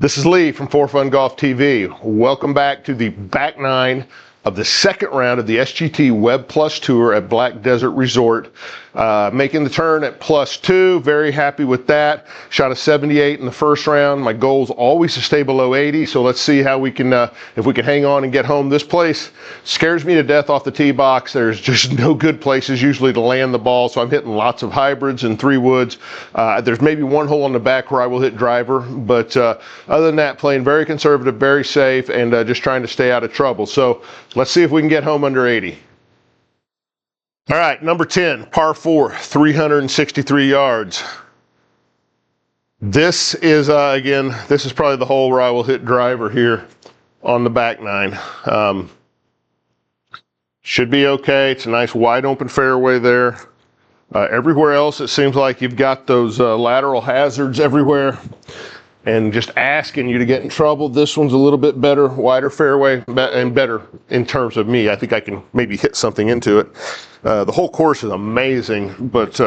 This is Lee from For Fun Golf TV. Welcome back to the back nine of the second round of the SGT Web Plus Tour at Black Desert Resort. Making the turn at +2, very happy with that. Shot a 78 in the first round. My goal is always to stay below 80, so let's see how we can, if we can hang on and get home. This place scares me to death off the tee box. There's just no good places usually to land the ball, so I'm hitting lots of hybrids and 3-woods. There's maybe one hole on the back where I will hit driver, but other than that, playing very conservative, very safe, and just trying to stay out of trouble. So let's see if we can get home under 80. All right, number 10, par 4, 363 yards. This is, again, this is probably the hole where I will hit driver here on the back nine. Should be okay. It's a nice wide open fairway there. Everywhere else, it seems like you've got those lateral hazards everywhere and just asking you to get in trouble. This one's a little bit better, wider fairway, and better in terms of me. I think I can maybe hit something into it. The whole course is amazing, but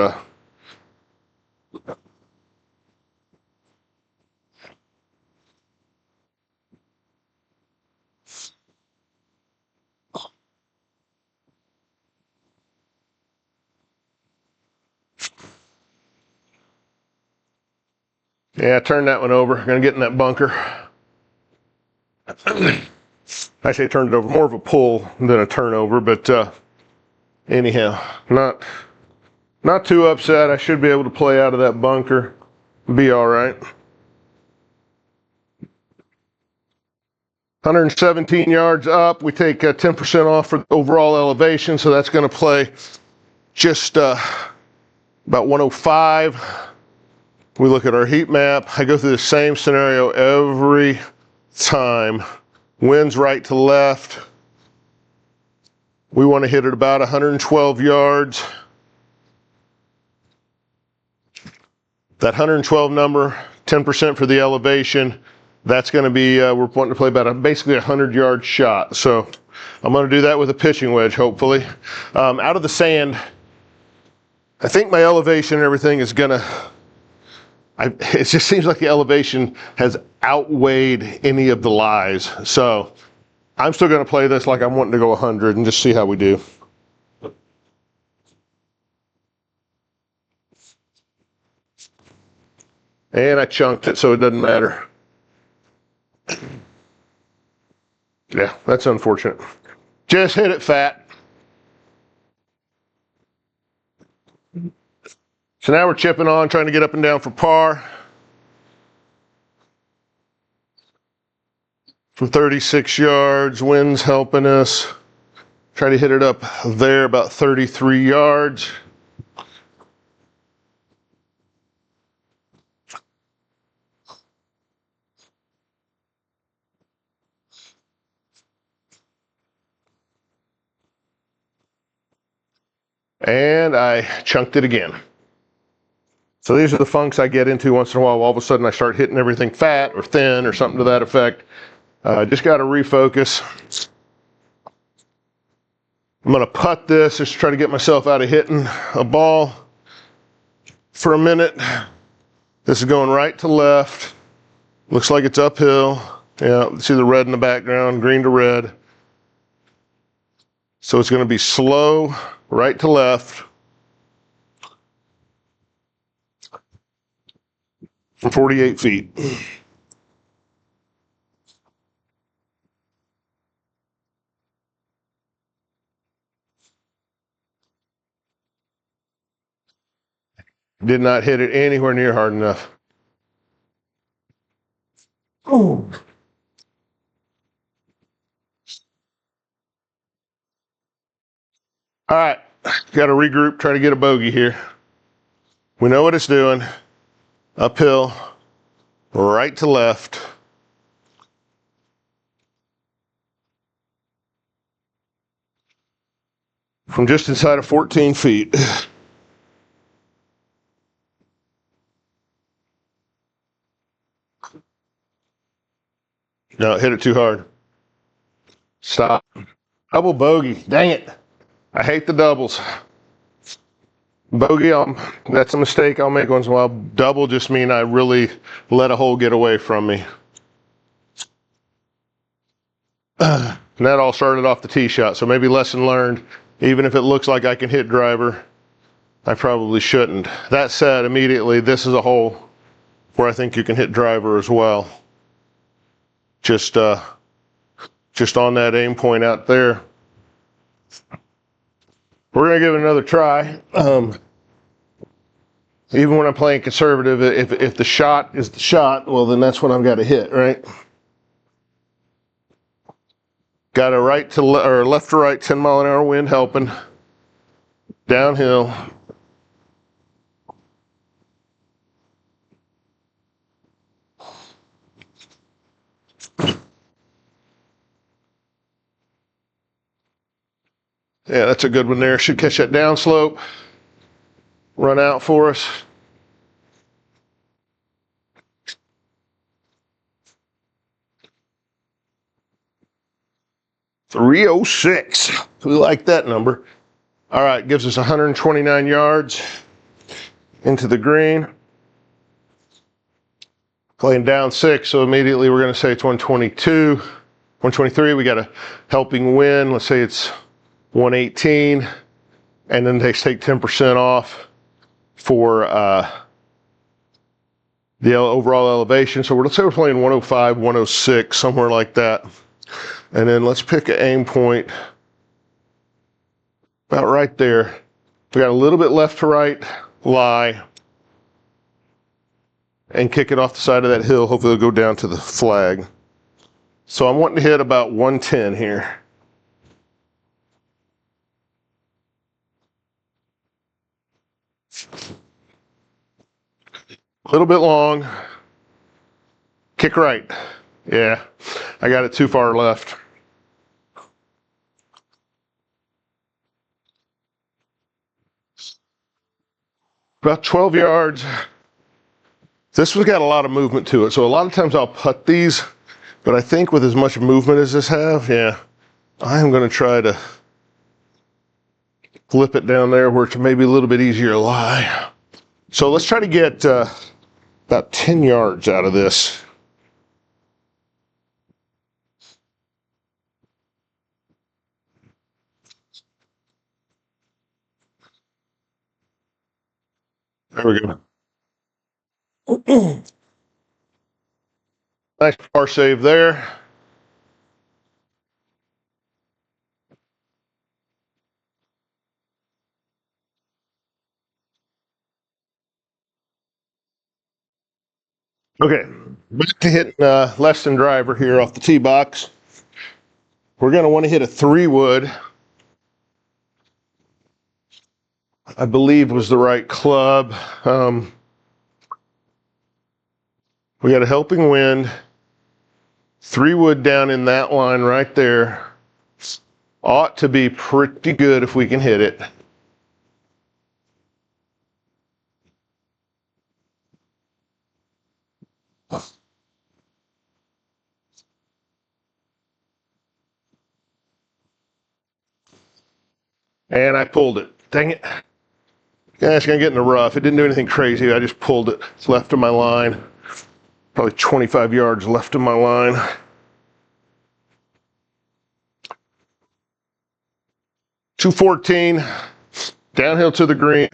yeah, turn that one over. Gonna get in that bunker. I say turned it over, more of a pull than a turnover, but anyhow, not too upset. I should be able to play out of that bunker, be all right. 117 yards up. We take 10% off for overall elevation, so that's going to play just about 105. We look at our heat map. I go through the same scenario every time. Winds right to left. We want to hit it about 112 yards. That 112 number, 10% for the elevation, that's going to be, we're wanting to play about basically a 100-yard shot. So I'm going to do that with a pitching wedge, hopefully. Out of the sand, I think my elevation and everything is going to, it just seems like the elevation has outweighed any of the lies. So I'm still going to play this like I'm wanting to go 100 and just see how we do. And I chunked it, so it doesn't matter. Yeah, that's unfortunate. Just hit it fat. So now we're chipping on, trying to get up and down for par. From 36 yards, wind's helping us. Try to hit it up there about 33 yards. And I chunked it again. So these are the funks I get into once in a while. All of a sudden I start hitting everything fat or thin or something to that effect. Just got to refocus. I'm going to putt this just to try to get myself out of hitting a ball for a minute. This is going right to left. Looks like it's uphill. Yeah, see the red in the background, green to red. So it's going to be slow, right to left. From 48 feet. Did not hit it anywhere near hard enough. Oh. All right, got to regroup, try to get a bogey here. We know what it's doing. Uphill, right to left. From just inside of 14 feet. No, hit it too hard. Stop. Double bogey. Dang it. I hate the doubles. Bogey, that's a mistake I'll make once in a while. Double just mean I really let a hole get away from me. And that all started off the tee shot. So maybe lesson learned, even if it looks like I can hit driver, I probably shouldn't. That said, immediately, this is a hole where I think you can hit driver as well. Just on that aim point out there. We're gonna give it another try. Even when I'm playing conservative, if the shot is the shot, well, then that's what I've got to hit, right? Got a right to or left to right 10-mile-an-hour wind helping. Downhill. Yeah, that's a good one there. Should catch that downslope. Run out for us. .306. We like that number. All right, gives us 129 yards into the green. Playing down 6, so immediately we're going to say it's 122. 123, we got a helping wind. Let's say it's 118. And then they take 10% off for the overall elevation. So let's say we're playing 105, 106, somewhere like that. And then let's pick an aim point about right there. We got a little bit left to right lie and kick it off the side of that hill. Hopefully it'll go down to the flag. So I'm wanting to hit about 110 here. A little bit long. Kick right. Yeah, I got it too far left. About 12 yards. This one's got a lot of movement to it. So a lot of times I'll putt these, but I think with as much movement as this have, yeah, I am going to try to flip it down there where it's maybe a little bit easier to lie. So let's try to get about 10 yards out of this. There we go. Nice par save there. Okay, back to hitting less than driver here off the tee box. We're going to want to hit a 3-wood. I believe was the right club. We got a helping wind. 3-wood down in that line right there. Ought to be pretty good if we can hit it. And I pulled it. Dang it. Yeah, it's going to get in the rough. It didn't do anything crazy. I just pulled it. It's left of my line. Probably 25 yards left of my line. .214. Downhill to the green.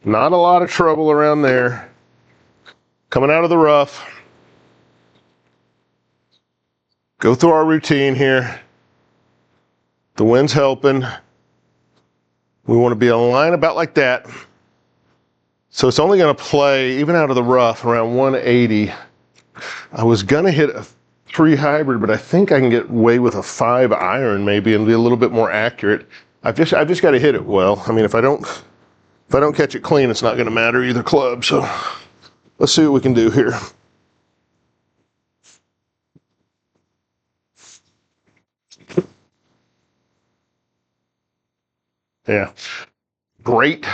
Not a lot of trouble around there. Coming out of the rough. Go through our routine here. The wind's helping. We want to be on a line about like that. So it's only going to play, even out of the rough, around 180. I was going to hit a 3 hybrid, but I think I can get away with a 5 iron maybe and be a little bit more accurate. I've just got to hit it well. I mean, if I don't catch it clean, it's not going to matter either club. So let's see what we can do here. Yeah, great.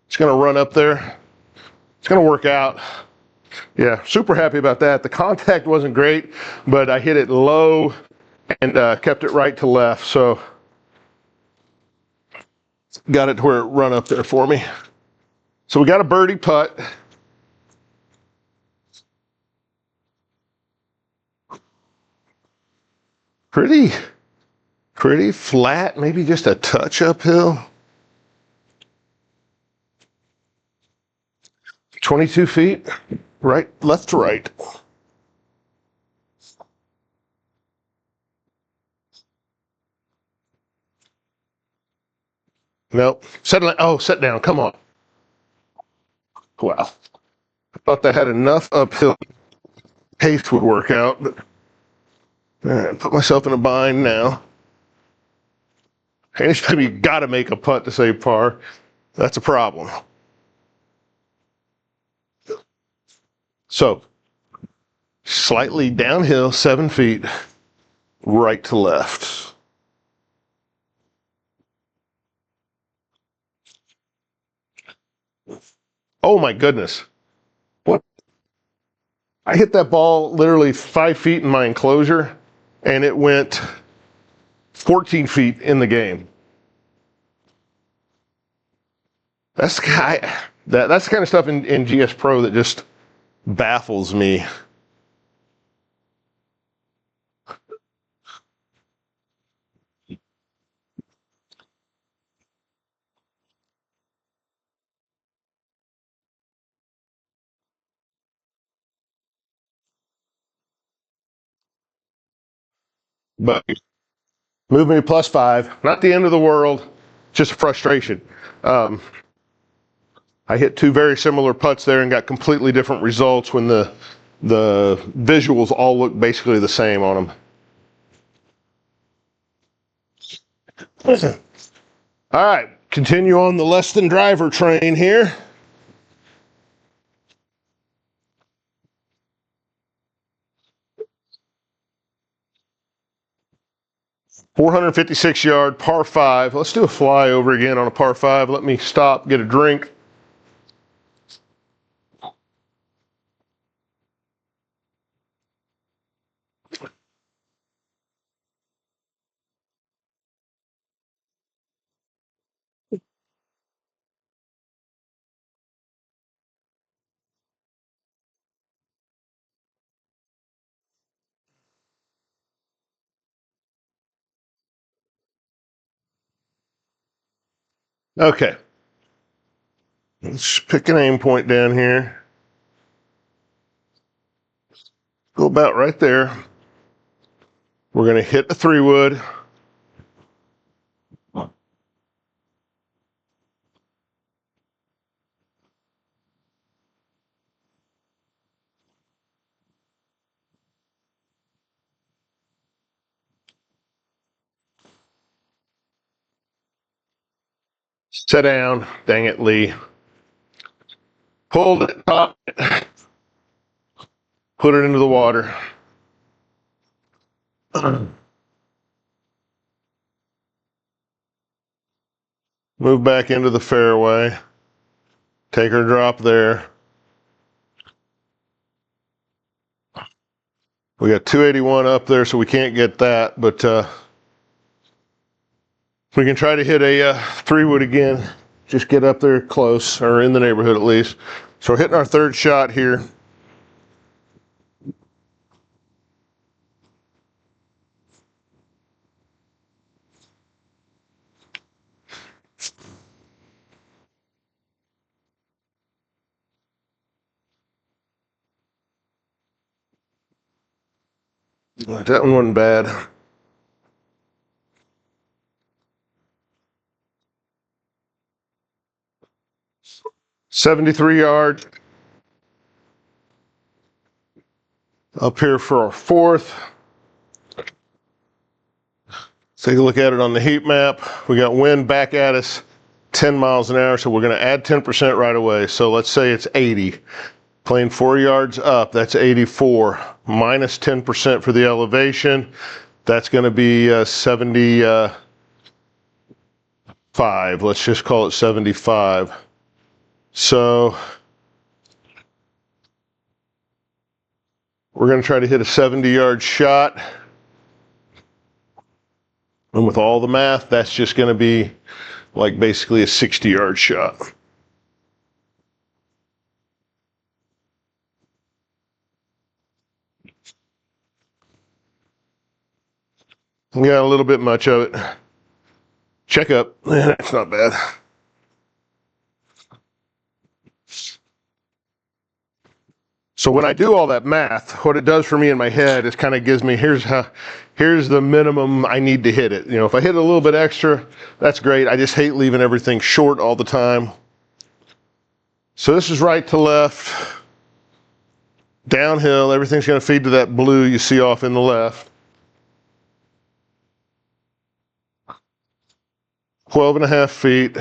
It's going to run up there. It's going to work out. Yeah, super happy about that. The contact wasn't great, but I hit it low and kept it right to left. So got it to where it run up there for me. So we got a birdie putt. pretty flat, maybe just a touch uphill. 22 feet, right, left to right. Nope. Set down. Come on. Wow. I thought that had enough uphill pace would work out, but all right, put myself in a bind now. Anytime you got to make a putt to save par, that's a problem. So, slightly downhill, 7 feet, right to left. Oh my goodness. What? I hit that ball literally 5 feet in my enclosure, and it went 14 feet in the game. That's that's the kind of stuff in GS Pro that just baffles me. But move me to +5, not the end of the world, just a frustration. I hit two very similar putts there and got completely different results when the visuals all look basically the same on them. All right, continue on the less than driver train here. .456-yard par 5. Let's do a flyover again on a par 5. Let me stop, get a drink. Okay. Let's pick an aim point down here. Go about right there. We're going to hit the 3-wood. Sit down. Dang it, Lee. Pulled it, top it, put it into the water. Move back into the fairway. Take her drop there. We got 281 up there, so we can't get that, but we can try to hit a 3-wood again. Just get up there close, or in the neighborhood at least. So we're hitting our third shot here. That one wasn't bad. .73 yards. Up here for our fourth. Take a look at it on the heat map. We got wind back at us 10 miles an hour, so we're going to add 10% right away. So let's say it's 80. Playing 4 yards up, that's 84. Minus 10% for the elevation, that's going to be 75. Let's just call it 75. So we're going to try to hit a 70-yard shot. And with all the math, that's just going to be like basically a 60-yard shot. Yeah, a little bit much of it. Check up. It's not bad. So when I do all that math, what it does for me in my head is kind of gives me, here's the minimum I need to hit it. You know, if I hit a little bit extra, that's great. I just hate leaving everything short all the time. So this is right to left, downhill. Everything's going to feed to that blue you see off in the left. 12.5 feet.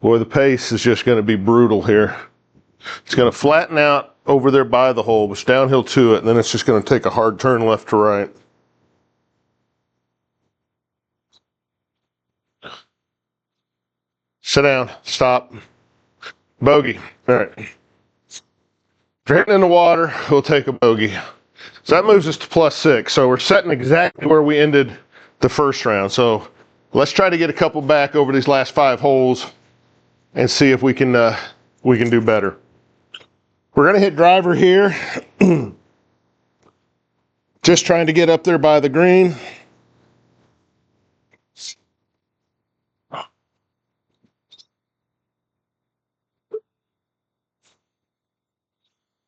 Boy, the pace is just going to be brutal here. It's going to flatten out over there by the hole, which downhill to it, and then it's just going to take a hard turn left to right. Sit down. Stop. Bogey. All right. Straight in the water, we'll take a bogey. So that moves us to +6. So we're setting exactly where we ended the first round. So let's try to get a couple back over these last 5 holes and see if we can do better. We're going to hit driver here. Just trying to get up there by the green.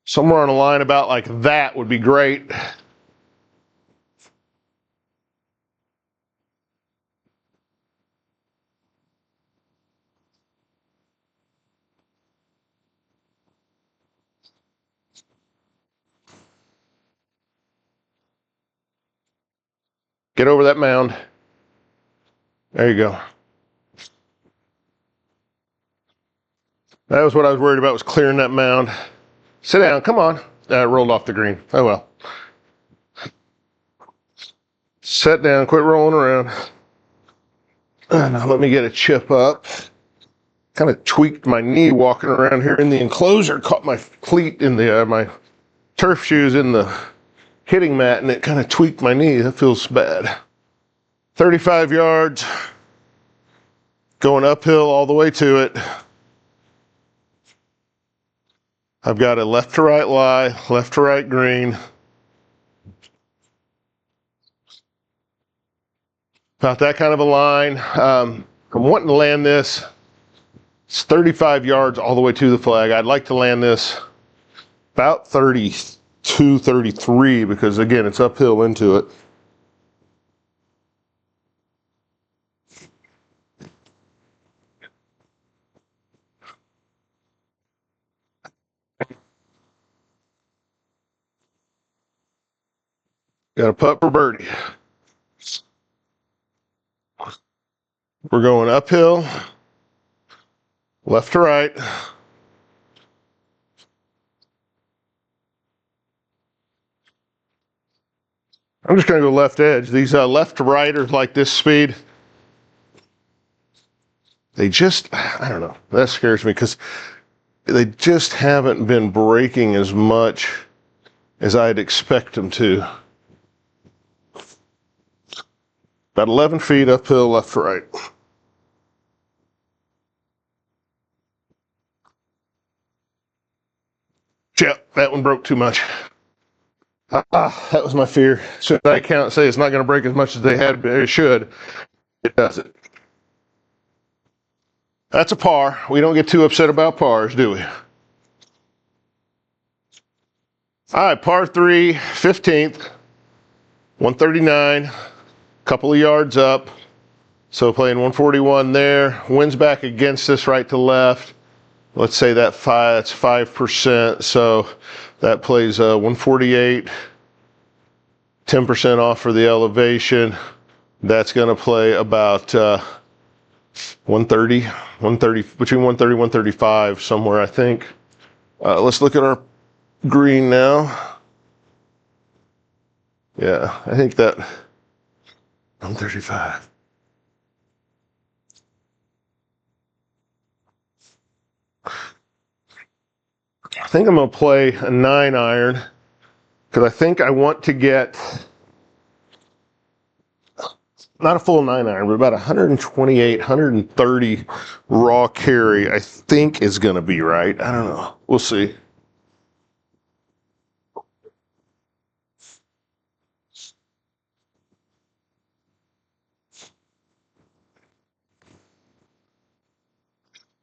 Somewhere on a line about like that would be great. Get over that mound. There you go. That was what I was worried about, was clearing that mound. Sit down, come on. Rolled off the green. Oh well. Sit down, quit rolling around. Now let me get a chip up. Kind of tweaked my knee walking around here in the enclosure, caught my cleat in the, my turf shoes in the hitting mat, and it kind of tweaked my knee. That feels bad. 35 yards, going uphill all the way to it. I've got a left to right lie, left to right green. About that kind of a line. I'm wanting to land this. It's 35 yards all the way to the flag. I'd like to land this about 32, 33, because again, it's uphill into it. Got a putt for birdie. We're going uphill, left to right. I'm just going to go left edge. These left to righters like this speed, they just, I don't know, that scares me because they just haven't been braking as much as I'd expect them to. About 11 feet uphill, left to right. Yep, that one broke too much. That was my fear. Should I count say it's not going to break as much as it should, it doesn't. That's a par. We don't get too upset about pars, do we? All right, par 3, 15th, 139, couple of yards up. So playing 141 there. Wind's back against us right to left. Let's say that's 5%. So that plays 148, 10% off for the elevation. That's going to play about 130, between 130 and 135 somewhere, I think. Let's look at our green now. Yeah, I think that 135. I think I'm going to play a 9-iron because I think I want to get not a full 9-iron, but about 128, 130 raw carry, I think is going to be right. I don't know. We'll see.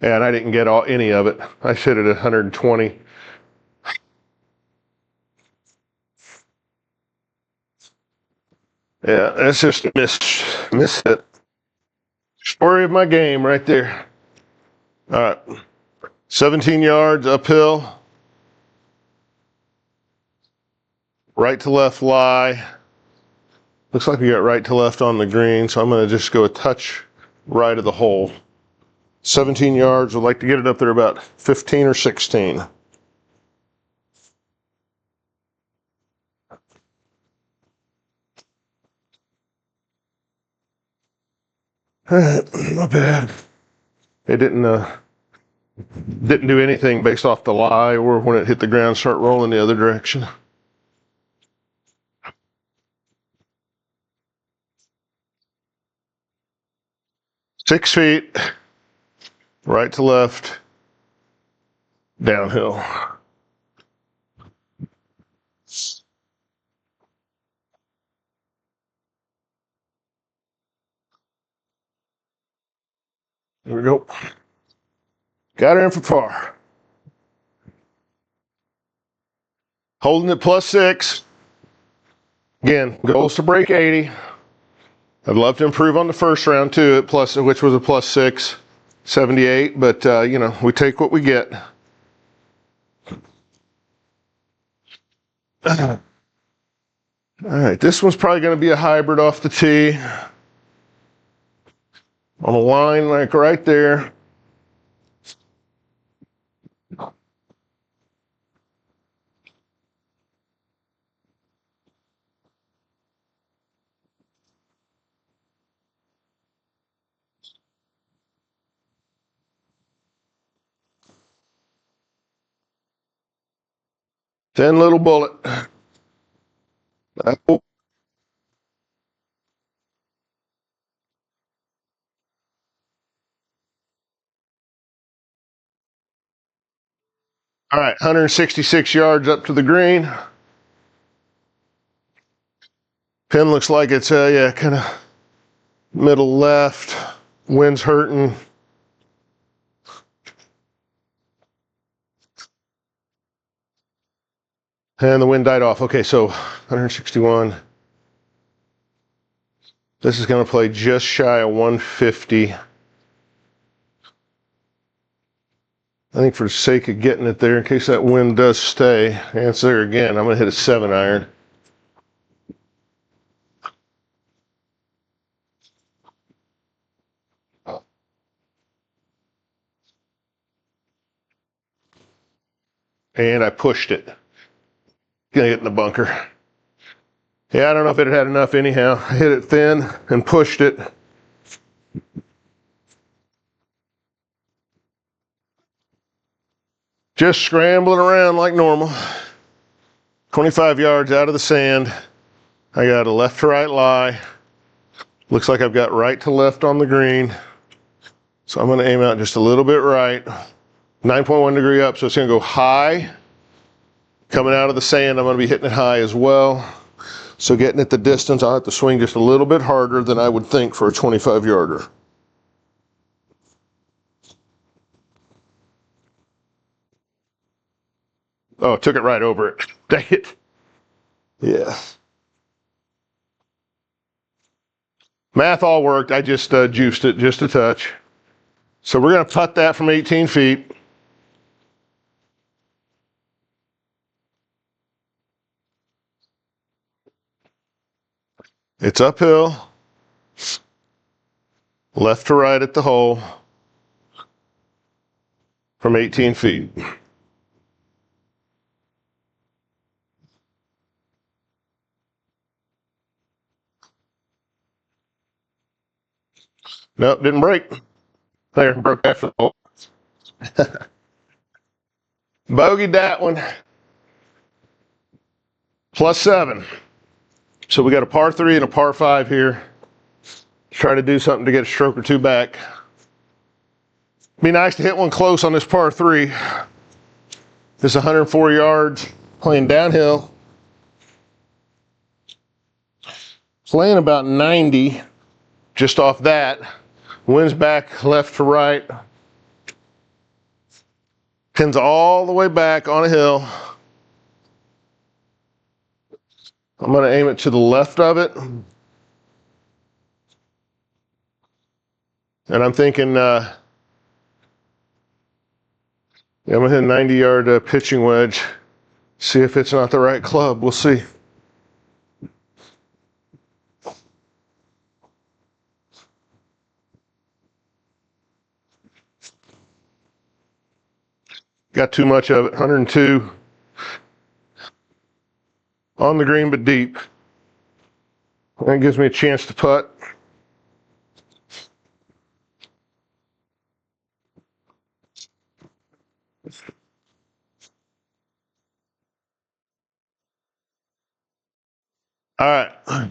And I didn't get any of it. I hit it at 120. Yeah, that's just a miss hit. Story of my game right there. All right, 17 yards uphill, right to left lie. Looks like we got right to left on the green, so I'm going to just go a touch right of the hole. 17 yards. I'd like to get it up there about 15 or 16. Not bad. It didn't do anything based off the lie or when it hit the ground start rolling the other direction. Six feet, right to left, downhill. There we go. Got her in for par. Holding it +6. Again, goals to break 80. I'd love to improve on the first round too, which was a +6, 78. But you know, we take what we get. All right, this one's probably going to be a hybrid off the tee. On a line like right there. Thin little bullet. All right, 166 yards up to the green. Pin looks like it's yeah, kind of middle left. Wind's hurting. And the wind died off. Okay, so 161. This is going to play just shy of 150. I think for the sake of getting it there, in case that wind does stay, and it's there again, I'm going to hit a 7-iron. And I pushed it. Gonna get in the bunker. Yeah, I don't know if it had enough anyhow. I hit it thin and pushed it. Just scrambling around like normal. 25 yards out of the sand. I got a left to right lie. Looks like I've got right to left on the green. So I'm going to aim out just a little bit right. 9.1 degree up, so it's going to go high. Coming out of the sand, I'm going to be hitting it high as well. So getting at the distance, I'll have to swing just a little bit harder than I would think for a 25-yarder. Oh, took it right over it. Dang it. Yeah. Math all worked. I just juiced it just a touch. So we're going to putt that from 18 feet. It's uphill. Left to right at the hole from 18 feet. Nope, didn't break. There, broke after the hole. Bogeyed that one. +7. So we got a par 3 and a par 5 here. Try to do something to get a stroke or two back. Be nice to hit one close on this par 3. This is 104 yards, playing downhill. Playing about 90, just off that. Wind's back left to right. Pins all the way back on a hill. I'm going to aim it to the left of it. And I'm thinking, yeah, I'm going to hit a 90-yard pitching wedge. See if it's not the right club. We'll see. Got too much of it. 102. On the green, but deep. That gives me a chance to putt. All right. Yeah,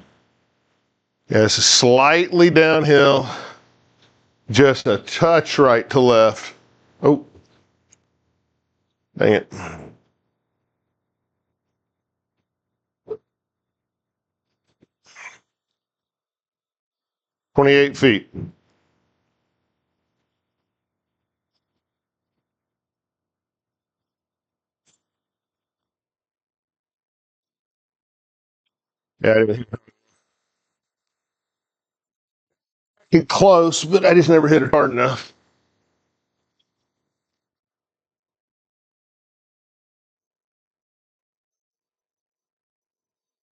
this is slightly downhill. Just a touch right to left. Oh. Dang it. "28 feet. Yeah, get close, but I just never hit it hard enough.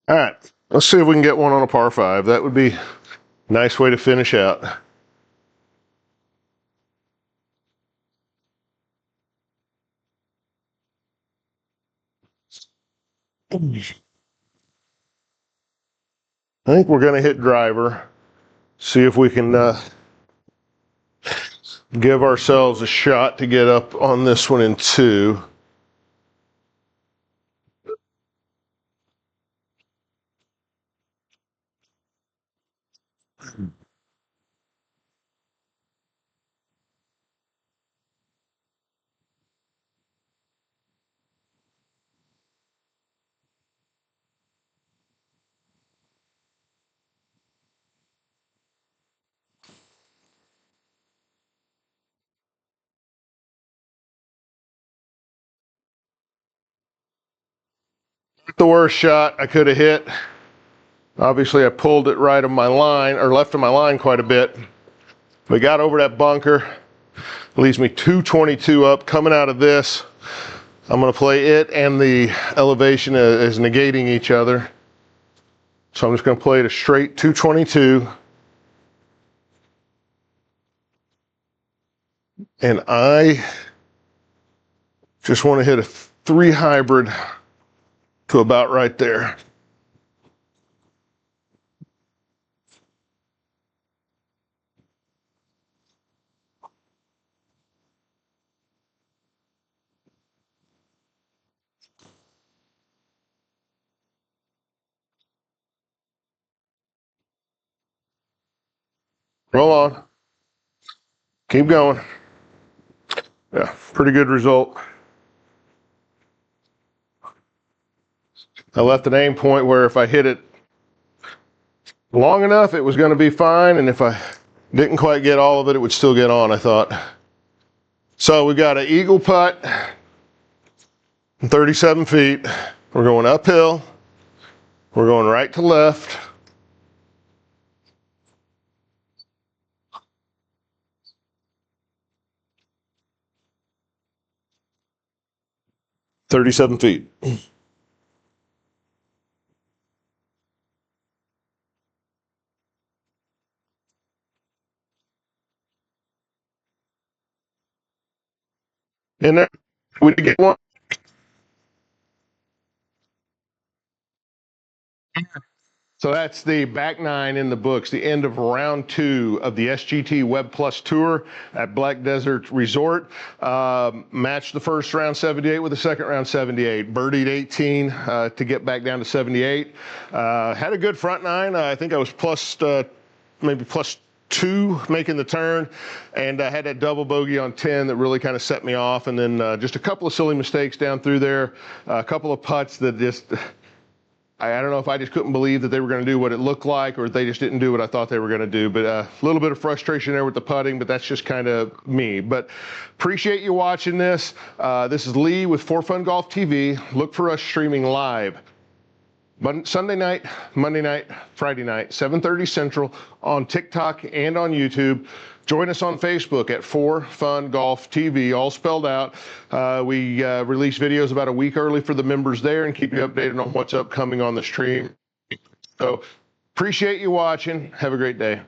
All right, let's see if we can get one on a par 5. That would be a nice way to finish out. I think we're going to hit driver. See if we can give ourselves a shot to get up on this one in 2. The worst shot I could have hit. Obviously, I pulled it right of my line, or left of my line quite a bit. We got over that bunker. Leaves me 222 up. Coming out of this, I'm going to play it and the elevation as negating each other. So I'm just going to play it a straight 222. And I just want to hit a 3 hybrid to about right there. Roll on. Keep going. Yeah, pretty good result. I left an aim point where if I hit it long enough, it was going to be fine. And if I didn't quite get all of it, it would still get on, I thought. So we got an eagle putt, 37 feet. We're going uphill. We're going right to left. "37 feet. In there, we did get one. So that's the back 9 in the books, the end of round 2 of the SGT Web Plus Tour at Black Desert Resort. Matched the first round 78 with the second round 78. Birdied 18 to get back down to 78. Had a good front 9. I think I was maybe plus 2 making the turn, and I had that double bogey on 10 that really kind of set me off. And then just a couple of silly mistakes down through there, a couple of putts that just... I don't know if I just couldn't believe that they were going to do what it looked like, or they just didn't do what I thought they were going to do. But a little bit of frustration there with the putting, but that's just kind of me. But appreciate you watching this. This is Lee with For Fun Golf TV. Look for us streaming live Sunday night, Monday night, Friday night, 7:30 Central on TikTok and on YouTube. Join us on Facebook at For Fun Golf TV, all spelled out. We release videos about a week early for the members there and keep you updated on what's upcoming on the stream. So appreciate you watching. Have a great day.